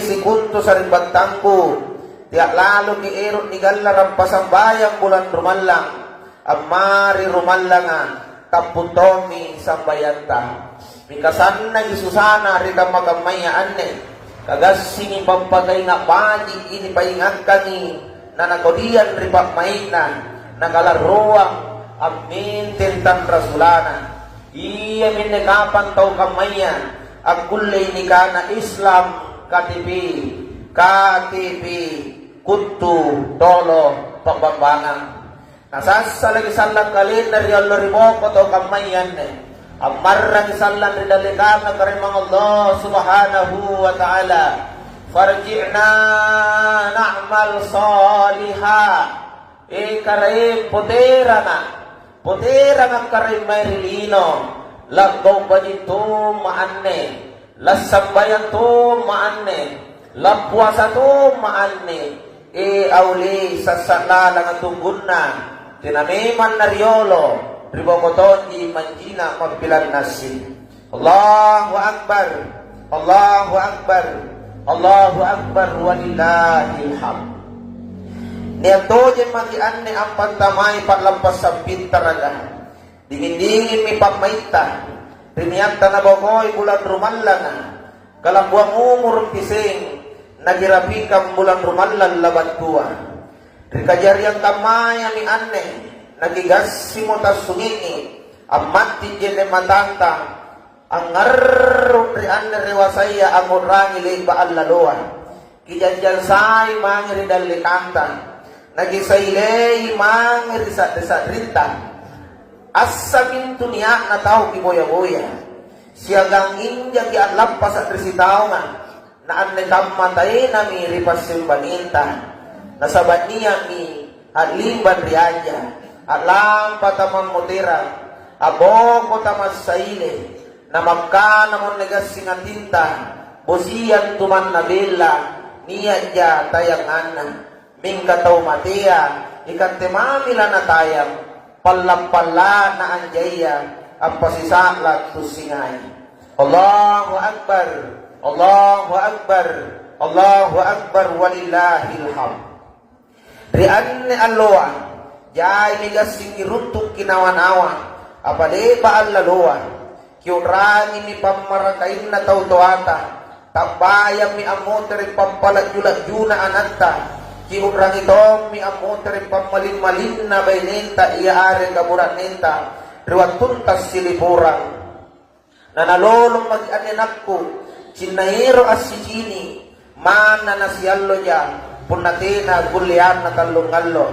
Si kunto sa ribatangko, tiyak lalo ni erot ni galarang pasambayang bulan rumalang, amari rumalangan, tampuntomi sambayanta. Mikasan na isusana rita magamayaan ne, kagasing ipampagay nga bani inipaingan kani, na nagodian ripak mainan, nagalaruang, amin tintan rasulana. Iya minekapan tau kamayan, agkulay ni kana Islam KTP kuntu tolo pambambangan. Nasasalagi salang kalin dari Allah rimoko tau kamayan ne. Amarang salang ridalikan na karimang Allah subhanahu wa ta'ala. Farji'na na'mal saliha. Karim putera nga karim marilino. Lagaw ba dito maanne. Lasambayan to maanne. Lapuasa to maanne. Auli sa salalang at tunggun na. Tinamiman na riolo. Ribokoton di manjina magpilan nasi. Allahu Akbar. Allahu Akbar. Allahu Akbar walillahil hamd. Niyato dyan magian ni ang pantamay paglampas sa pintaraga. Dingin-dingin mi pagmaita. Riniyanta na bagoy bulan rumalang. Kalangbuang umurong pising. Nagirapi kang bulan rumalang labat kuwa. Rikajaryang kamaya ni anne. Nagigas si mo tas sungini. Amati dyan ni matanta. Ang ngarrong rian na rewasaya ang urangi liba alaluan. Kijanjan say mangiri dalikanta. Nagisaylay mangiri sa rinta. Asa minto niya na tao kiboya-boya. Siyagang inja ki alampas at risitaw nga. Naan na kamatay na mi ripas simbaninta. Nasabat niya mi alimban riadya. Alam patamang mutira. Abong ko tamas sa ile. Na magka namon negas singatinta. Bosiyan tuman na bela. Niya dya tayangan. Mingkataw matiya. Ikantimamila na tayang. Palampala na anjaya. Ang pasisaklat tusingay. Allahu Akbar. Allahu Akbar. Allahu Akbar walillahil hamd. Rian ni alloa. Jai migas sing iruntung kinawanawan. Apade ba ang laluan? Kiyurangin ni pamarakain na tautuata. Tabayang mi amoterin pampaladyo-ladyo na ananta. Kiyurang ito mi amoterin pamalin-malin na baynenta. Iaari kaburan nenta. Riwat tuntas silipurang. Nanalolong mag-aninak ko. Sinahiro as sisini. Mana na siyallo dyan. Punatina gulian na talong-allo.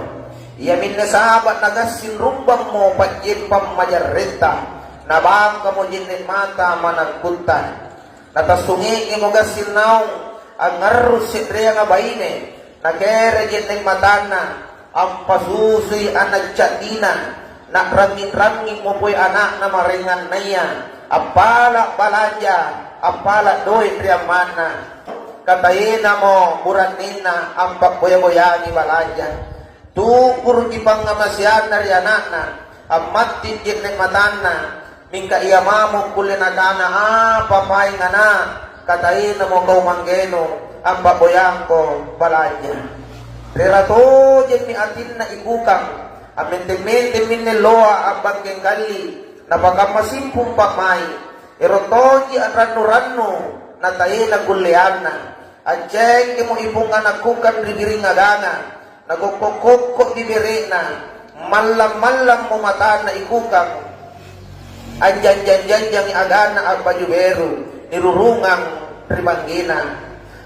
Yamin na sahabat nagasin rumbang mo pagyin pamajarrenta. Nabang ka mo jinin mata managpunta. Natasungin mo gasin naong ang ngarus sitriya nga bayine. Nakere jinin matana ang pasusoy ang nagtsadina. Nakrangin-rangin mo po'y anak na maringan na yan. Apala balanja, apala doy triyamana. Katayin na mo buranin na ang pagboya-boya ni balanja. Tukur ipang ngamasyan na riyanak na. Amat tinjit ng matana. Mingka iyamamo kulinagana. Papay nga na. Katayin na mo kaumanggeno. Ang baboyang ko balanya. Rirato dyan mi atin na ikukang. Amintin-mintin miniloa ang banggeng gali. Napagkamasimpong pamay. Irotoji ang rano-rano. Natayin na kulian na. At dyan mo ipungan nagkukan rigiring agana. Nagukukuk bibiri na. Malam-malam mo mata na ikukang. Anjan-jan-jan yang agana ang pajubero. Nirurungang ribanggina.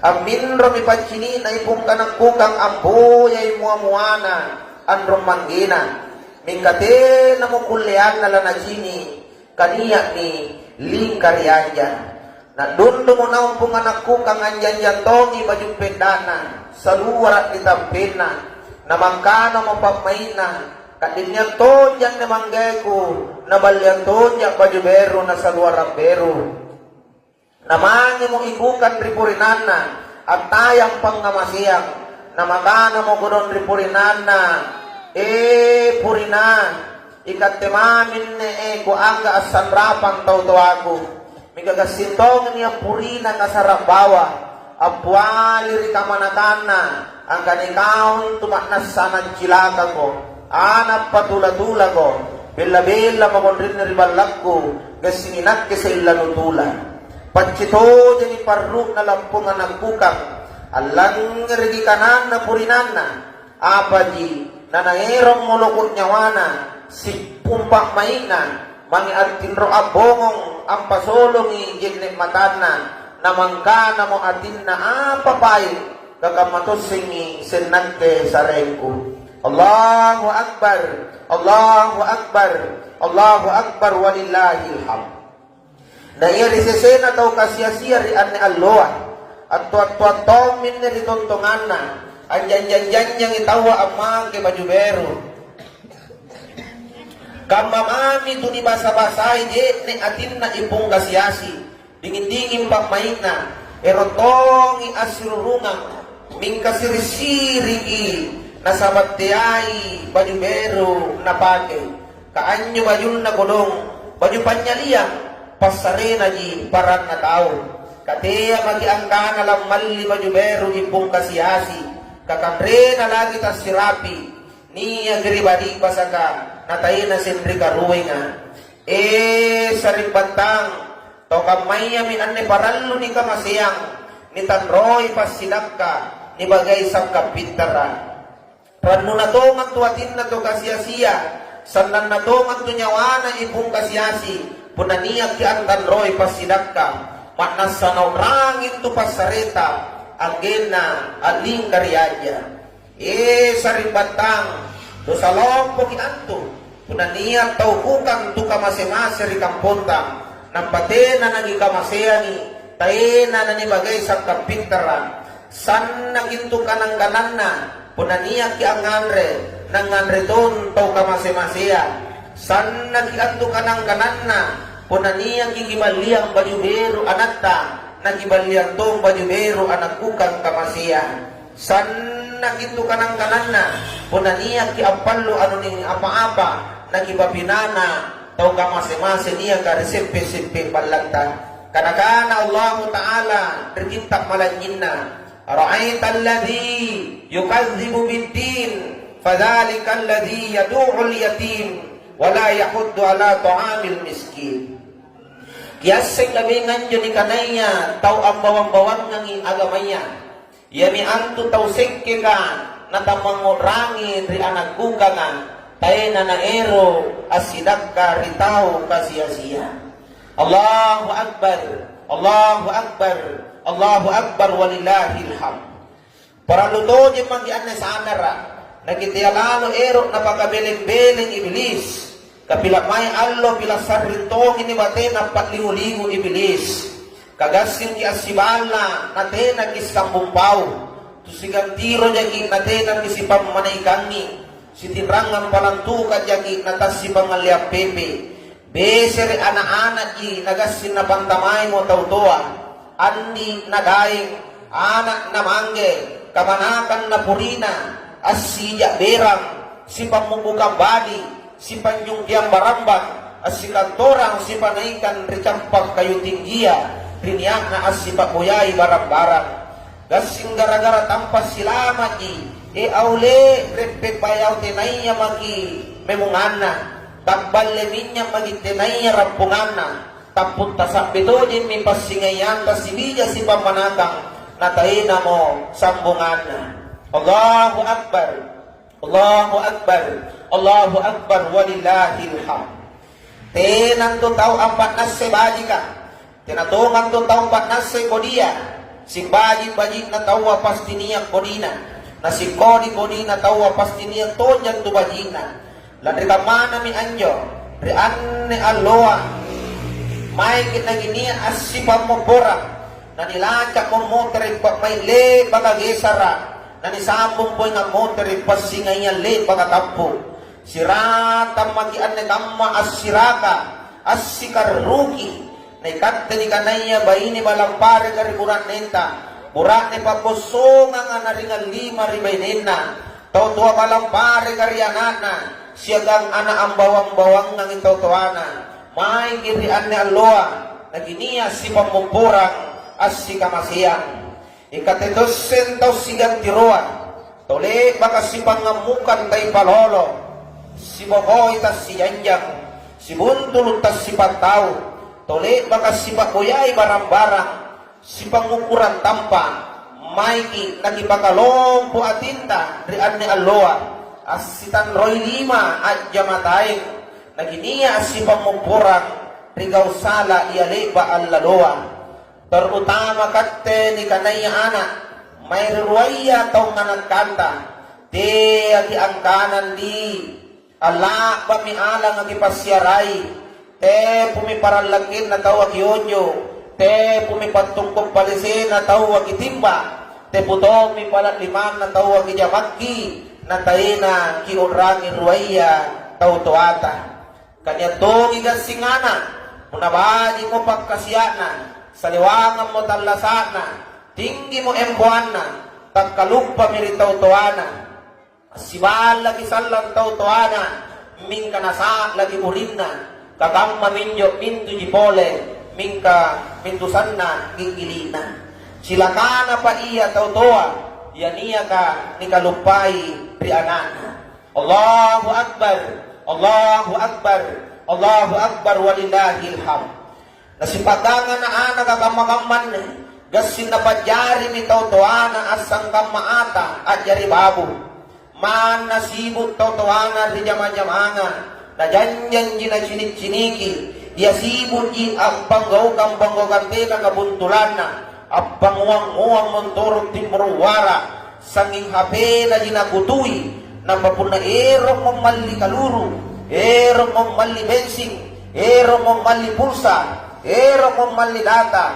Aminro mi pachini na ipungkan ang kukang amboyay muamuana. Anrong manggina. Mingkate na mo kulian na lanachini. Kaniya ni lingkaryanja. Na dundo mo na umpong anak kukang anjan-jan tongi pajumpendana. Sa luwarat ni tampena. Namangkana mo pagmaina. Kadinyan to dyan ni manggeko. Nabalyan to dyan pajubero na sa luwarang bero. Namangi mo ikukan ripurinana. At tayang pangnamasiyang. Namakana mo gudon ripurinana. Purina. Ikatimamin ni kuanga asan rapang tautuago. Migagasintong niya purina kasarabawa. apwali ri kamanatana ang kanikahon tumaknas sa nagsilaka ko anap patula-tula ko bela-bela makonrin ri balak ko gasinginak ke sa ilanutula pagcito jani parruk na lampung nga nagkukang alang rigi kanan na purinan na apa di na naerong mulukot nyawana si pumpak maina mangi atin ro abongong ang pasolong ijignik matana na mangka na mo atin na apapay kakamatusing senante sa rengko. Allahu Akbar, Allahu Akbar, Allahu Akbar walillahil hamd. Na irisesena tau kasya-siya ri anne alloa at tuat-tuat min ri tontongan na anjan-janjan yang itawa amang ke baju beru kamamami tu di basa-basai je ne atin na ipung kasyasi dingin-dingin pak mainna erotongi asirurungang mingkasiri-siri nasabat tiai baju beru na pakai kaanyo baju na godong baju panyaliang pasarena ji parang na tao katea magi angkana lang mali baju beru ipung kasiyasi kakamre na lagi tas sirapi niya geribadi pasaka natay na sindri karuwe nga saring bantang to kamay mi anne parallo ni kamasiyang ni tanroy pasilak ka ni bagay sa kapitaran ranu na to magtuatin na to kasiyasiya sandan na to magtunyawana ipung kasiyasi punaniyak ki ang tanroy pasilak ka maknas sa naurangin to pasareta agin na aling karyadya saring bantang to salong po kinanto punaniyak tau kukang to kamasemase ri kampontang nampate na nagikamaseyani tae na nanibagay sa kapintaran san naginto ka ng ganan na punaniyak ki ang nganre ng nganre ton tau kamasemasea san nagianto ka ng ganan na punaniyak ki gibaliyang bajuberu anatta nagibaliyang tong bajuberu anak kukang kamasea san naginto ka ng ganan na punaniyak ki apallo ano ning apa-apa nagibapinana tau kamase-mase niya ka resempe-sempe balagtan kanakana Allah Ta'ala terkintak malanyinna ra'aita alladhi yukadzibu biddin fadhalika alladhi yadu'ul yatim wala yahuddu ala ta'amil miskin kiyaseng labingan yun ni kanaya tau ang bawang-bawang ng agamaya yami anto tau sengke ka natamang rangin ri anak kukangan tayo na naero asidak ka ritaw kasiyasiya. Allahu Akbar, Allahu Akbar, Allahu Akbar walillahil hamd. Para luto di manggian na sa anara, nagitialano ero na pagkabiling-biling iblis, kapila may allo pila sarritong inibate na patlingulingo iblis, kagasin di asibala natin nag-iskambungpaw, tusigang tiro niya natin nag-isipang manaikangi, si tinrangan palantu kajaki natas si pangalia pepe besere anak-anak i nagasin na pantamay mo tautoa andi nagaing anak na mangge kamanakan na purina as siya berang si pamumbuka badi si panyong diang barambang as si kantorang si panaikan ricampak kayu tinggia riniak na as si pakuyay barang-barang gasing gara-gara tampas silama i aule repek bayaw tinaya magi memungana takballe minya magi tinaya rampungana tapunta sa bitodin mi pasingayan tasibija si pamanakang nataina mo sambungana Allahu Akbar Allahu Akbar Allahu Akbar walillahil hamd tenang to tau ampat nas sebaji ka tinatungan to tau ampat nas kodia simbaji-baji na tawa pasti niyak kodina na si kodi na tawa pasti niya tonyan tubajina lan rikamana mi anjo ri anne alloa may kinaginiya asipam mo bora na nilacak mo motorin pa may le bagagesara na nisambong po nga motorin pasingayan le bagatampo sirata magi anne kamma asiraka asikaruki na ikante ni kanaya bayini balampare kariburan nenta burak ni pagkusongan nga naringan 5 ribaynena tau tua malampare karyanana siyagang ana ang bawang-bawang ng itautuana may girian ni alloa naginiya si pamumburang as si kamasiyang Ikatitusin daw sigang tiruan. Tuli baka si pangamukan tay palolo. Si Bokoy tas si Yanjang. Si Buntulot tas si Pataw. Tuli baka si Bakuyay barang-barang. Si pangukuran tampa. Mikey nagipakalong po atinta rian ni Aloa. As si Tanroy Lima at Jamataing. Naginiya si pamupurang. Rigaw sala ialiba al laloa. Terutama kate ni kanaya anak, may ruwaya tong nanagkanta, di agi ang kanan di, ala ba mi alang agi pasyaray, te pumiparalakin na tawag yonyo, te pumipatungkong palisin na tawag itimba, te putong mi palat limang na tawag ijamaki, na tayo na kiurangin ruwaya tau tuata. Kanya tong igasingana, munabadi mo pagkasyanan, saliwangan mo talasana, tinggi mo embuana, tagkalugpa miritaw tuana, sibal lagi salang taw tuana, mingka nasa lagi urinna, kakang maminyo mintu jipole, mingka mintusan na gigilina. Sila ka na pa iya taw tuwa, yan iya ka ni kalupay prianana. Allahu Akbar, Allahu Akbar, Allahu Akbar walillahil hamd. Nasipagangan na nagagamagamman gasin na padyari ni tautuana asang kamaata at yari babu. Man nasibot tautuana di jaman-jamangan na janjan jina chinik-chiniki dia sibot ji ang banggaw kang banggaw kante na kabuntulan na ang banguang-uang montorong timurwara sanging hape na jinakutuy na mapuna erong mong mali kaluru, erong mong mali bensing, erong mong mali pulsa, ero kong manlidata,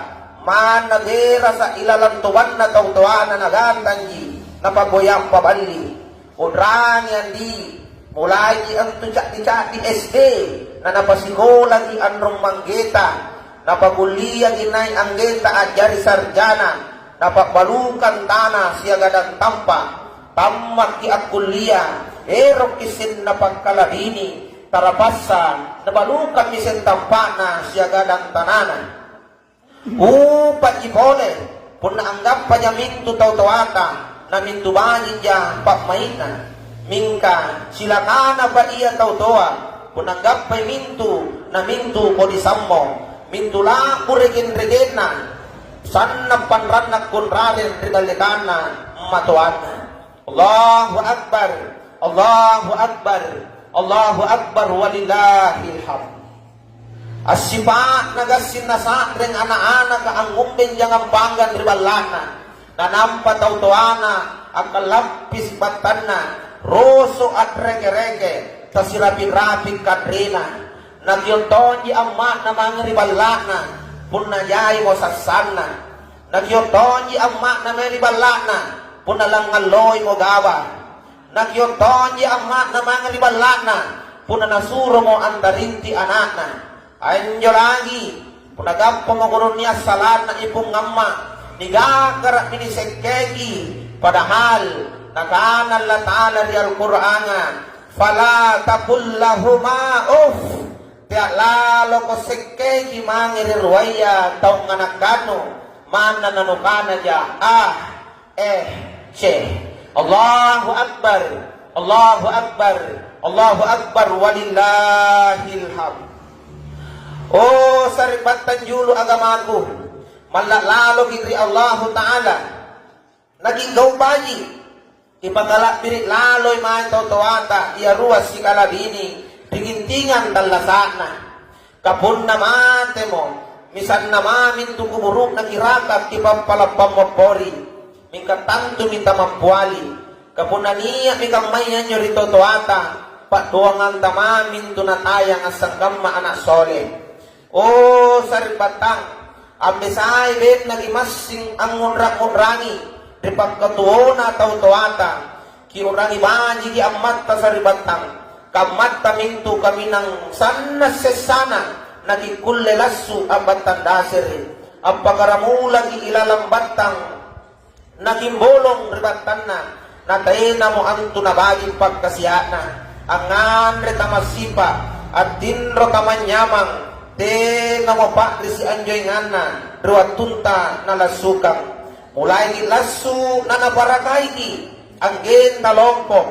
man nagera sa ilalantuan na tautuan na nagantanji, na pagoyang pabali. Udrang yan di, mulai ang tunsak-tunsak di SD, na napasikolang di anrong manggeta, na paguliang inay anggeta at jari sarjana, na pagbalukan tana siya gadang tampa, tamak di akulia, ero kisin na pagkalabini, tarapasa, nabalukan misen tampana siya gadang tananan. Upat ipole, pun naanggap pa niya mintu tautuata, na mintu banin niya pakmainan. Mingka, sila ka na ba iya tautua, pun naanggap pa mintu, na mintu ko disammo, mintu la kurigin-rigin na, san na panranak kunralin rinalikan na matuan. Allahu Akbar, Allahu Akbar, Allahu Akbar walillahil hamd. Asipa nagasin na sa ring ana-ana ka ang umbin yang ang banggan ribalana. Nanampa tautuana ang kalampis batana. Roso at rege-rege tasirapi-rapi kadrina. Nagyonton di amma na mga ribalana. Punayay mo sasana. Nagyonton di amma na mga ribalana. Punalang ngaloy mo gawa. Nagyonton di amma na mga libalana, puna nasuro mo ang darinti anana. Anyo lagi, punagampong mo kuno niya salat na ipong amma, nigagarak minisekegi, padahal nakanan latala di Al-Qur'ana, fala takullahuma tiyak lalo ko sekegi mangirirwaya taong anakano, mana nanukana dia, che. Allahu Akbar, Allahu Akbar, Allahu Akbar walillahil hamd. Oh saribatan julo agamaku, malalalo kitri Allahu Ta'ala, naging gawbayi, ipagalak pirit laloy main tautuata, iaruas si kalabini, pigintingan dalasana, kapun naman temo, misan namamin tukumuruk nagirakap ipampalapam mapori, mingka tanto minta mampuali, kapunaniya mikang mayan nyo rito tuata, patuangan tamamin tunatayang asang kama anak sole. O sarbatang, ambesay bet nagimasing ang unrang-unrangi, di pagkatuona tau tuata, kiurangi baji di amat ta sarbatang, kamat tamintu kami ng sana sesana, nagikullelasu ang batandasiri, ang pagkaramulang ilalambatang, naging bolong ribatan na tayo na mo ang tunabaging pagkasiyana ang nganre tamasipa at dinro tamanyamang te na mo pa si anjoy ngana ruat tunta na lasukang Mulai lasu na nabarakay ki, ang gen talongkok,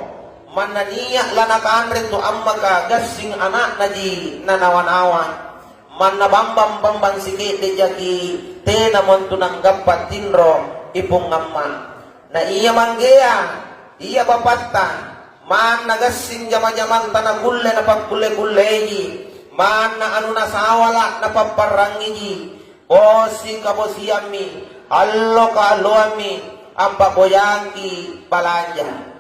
mananiya lanakaan rin to amma ka, gasing anak na di nanawanawa. Man nabambang-bambang sikit di jaki, te namon to nang gapat tinro, ipong amma. Na iya manggea, iya bapatan, man nagasing jama-jaman tanagulle na pagkulle-kulleji, man na ano na sawala na paparangiji, bosi kabosiami, allo ka aloami, ang paboyangki balanja.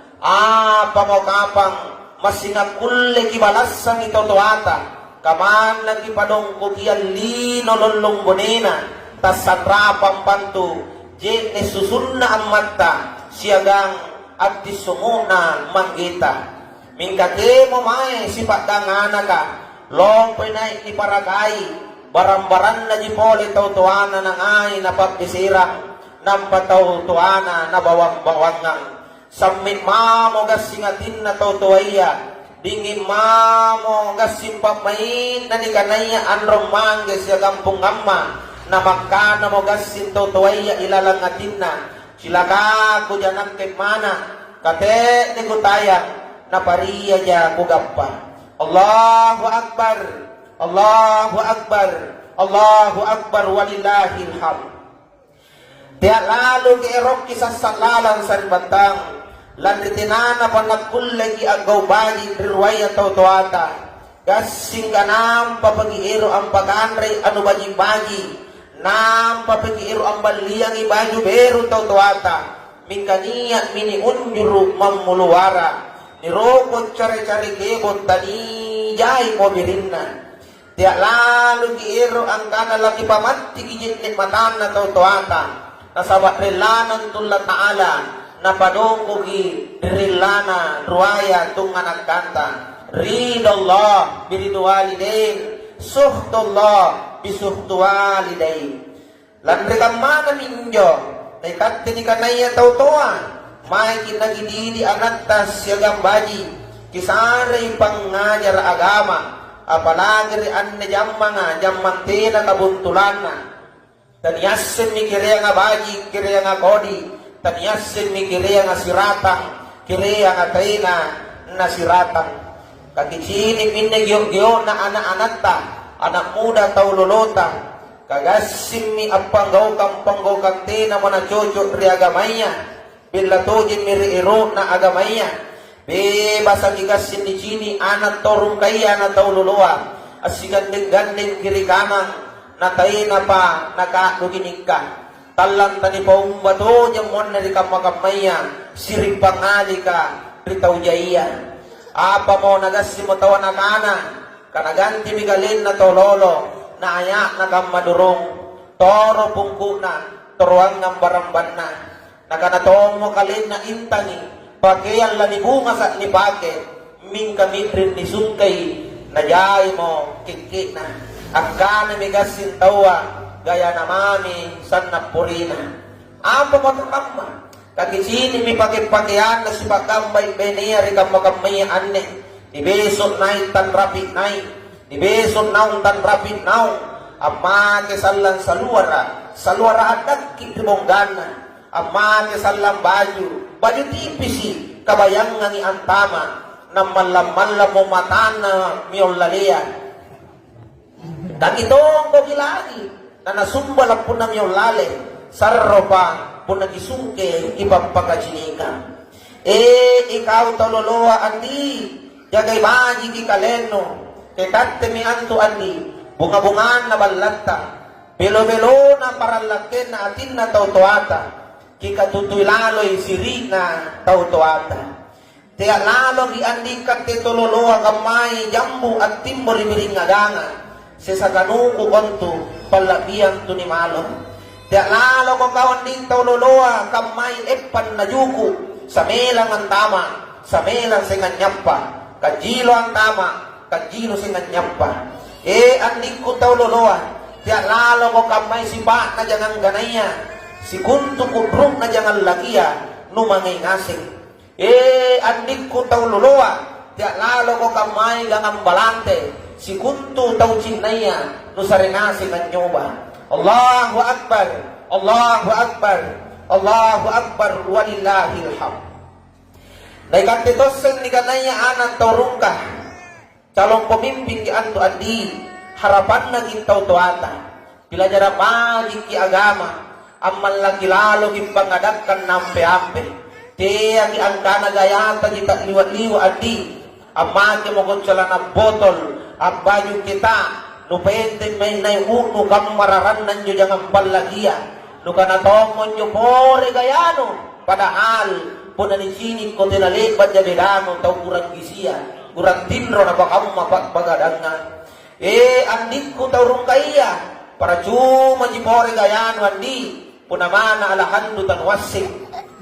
Pamokapang masinakulle kibalasang ito tuata, kaman nagipadong kukian lino lolong bonena, tas satrapang pantu, jen susunna ang mata, siyagang at disumuna manggita. Mingkate mo may sipagdangana ka, long pinay iparagay, barambaran na jipoli tautuana ng ay napagpisira, ng patautuana na bawang-bawangang. Samit mamo gasingatin na tautuaya, dingin mamo gasimpamain na ni kanaya anrong mangga siya gampung amma, na magkana mo gasin tautuaya ilalangatin na, sila ka kudya ng kemana, kate ni kutaya, na pariya niya kugapa. Allahu Akbar, Allahu Akbar, Allahu Akbar, walillahil hamd. Tiyak lalu keerok kisah salalang sa ribatang, lanritinana pa nagkulay agaw bayi riwaya tautuata, gasing ganam papagiiro ang paganray ano bagi-bagi, nam papagiiro ang baliyang ibaju beru tautuata, mingkaniya miniunjuru mamuluwara, nirokot cari-cari kebot tani jay ko birinna. Tiyak lalu keero ang kanalaki pamati kijit nikmatan na tautuata, nasabat rilanan tulad ta'ala, napadong ki rilana ruaya tungan nagkanta, ridallah biridwalidain, suhtullah bisuhtwalidain. Landri kamana minjo, naikati ni kanaya tautuan, may kinagididi anagtas siyagang baji, kisaray pangajar agama, apalagi rian na jamang tina kabuntulan na, taniyasin mi kiriya nga baji, kiriya nga kodi, taniyasin mi kiriya nga siratang, kiriya nga taina na siratang. Kakitsini minagyo-gyo na anak-anak ta, anak muda taululota, kagasim mi apanggaw kang tina mo na chocho ri agamaya, bilatujin mi riiro na agamaya, bebasa gigasin ni chini anak torong kaya na taululuwa, asiganding-ganding kiri kanang, natay na pa nakaluginig ka, talang tani pa umbato niyang mon na rika makamaya, siring pangali ka ritaw jaya. Apa mo nagasi mo tawa na kana, kanaganti migalin na tololo, na aya na kamadurong, toro pungku na, turuang ng baramban na, nakanatong mo kalin na intani, pakiyan lanibunga sa nipake, ming kami rin ni sungkay, najay mo kikik na. Agkana migasin tawa, gaya na mami, san napurina. Ampo matakama, kakisini mi pakipakian na si pagkambay beniya rikam makamay ane, ibesot na tan rapid na, ibesot na tan rapid na, amma kesalan sa luara adag kitibong gana, amma kesalan baju tipisi, kabayang ni antama, na malam-malam mo mata na miyong laliya. Dan itong kogilagi na nasumbal ang punam yung lale, sarro pa po nagisungke ipagpagajinika. Ikaw taloloa andi, yagay baji ki kaleno, kekate mi anto andi, bunga-bungan na balata, belo-belo na paralakin na atin na tautuata, kikatutoy laloy siri na tautuata. Tiya lalo ki andi kate tuloloa kamay, jambu at timbo ribiring aganga, sa kanuko konto, palabiyan to ni malo. Tiyak lalo ko kawan din tauloloa, kamay epan na yuko, sa melang ang tama, sa melang singanyampa, kajilo ang tama, kajilo singanyampa. Andik ko tauloloa, tiyak lalo ko kamay sipa na dyan ang ganaya, si kunto kubrong na dyan ang lagiya, numangay ngasing. Andik ko tauloloa, tiyak lalo ko kamay lang ang balante, si kunto tau cinaya no sarinasi kan nyoba. Allahu Akbar, Allahu Akbar, Allahu Akbar walillahil hamd. Naikantitosan ni kanaya anak taurungkah calon pemimpin di antu adi harapan naging tautuata bila jara pagi ki agama amal lagi lalu ki pangadakkan nampe-ampe tiya ki angkana gayata kita liwat-liwat adi amma ki mogon celana botol abbaju kita nupente may nay unu kam mararanan nyo jangan palagia nukana tomon nyo pore gayano padahal puna ni sini ko tinalipat niya bedano tau kurang gisia kurang tinro na baka mapagpagadanga andik ko tau rungkaiya para cuma jipore gayano andi puna mana alahandu tan wasik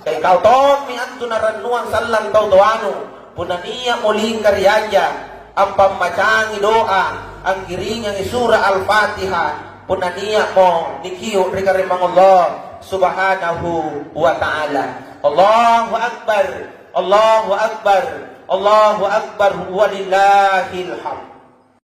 kay kau tom mi antu naranuang sallang tau doano puna niya muling karyanya ang pamacangi doa ang giringang isura al-Fatiha puna niya mo nikiyo rikarimang Allah subhanahu wa ta'ala. Allahu Akbar, Allahu Akbar, Allahu Akbar walillahil hamd.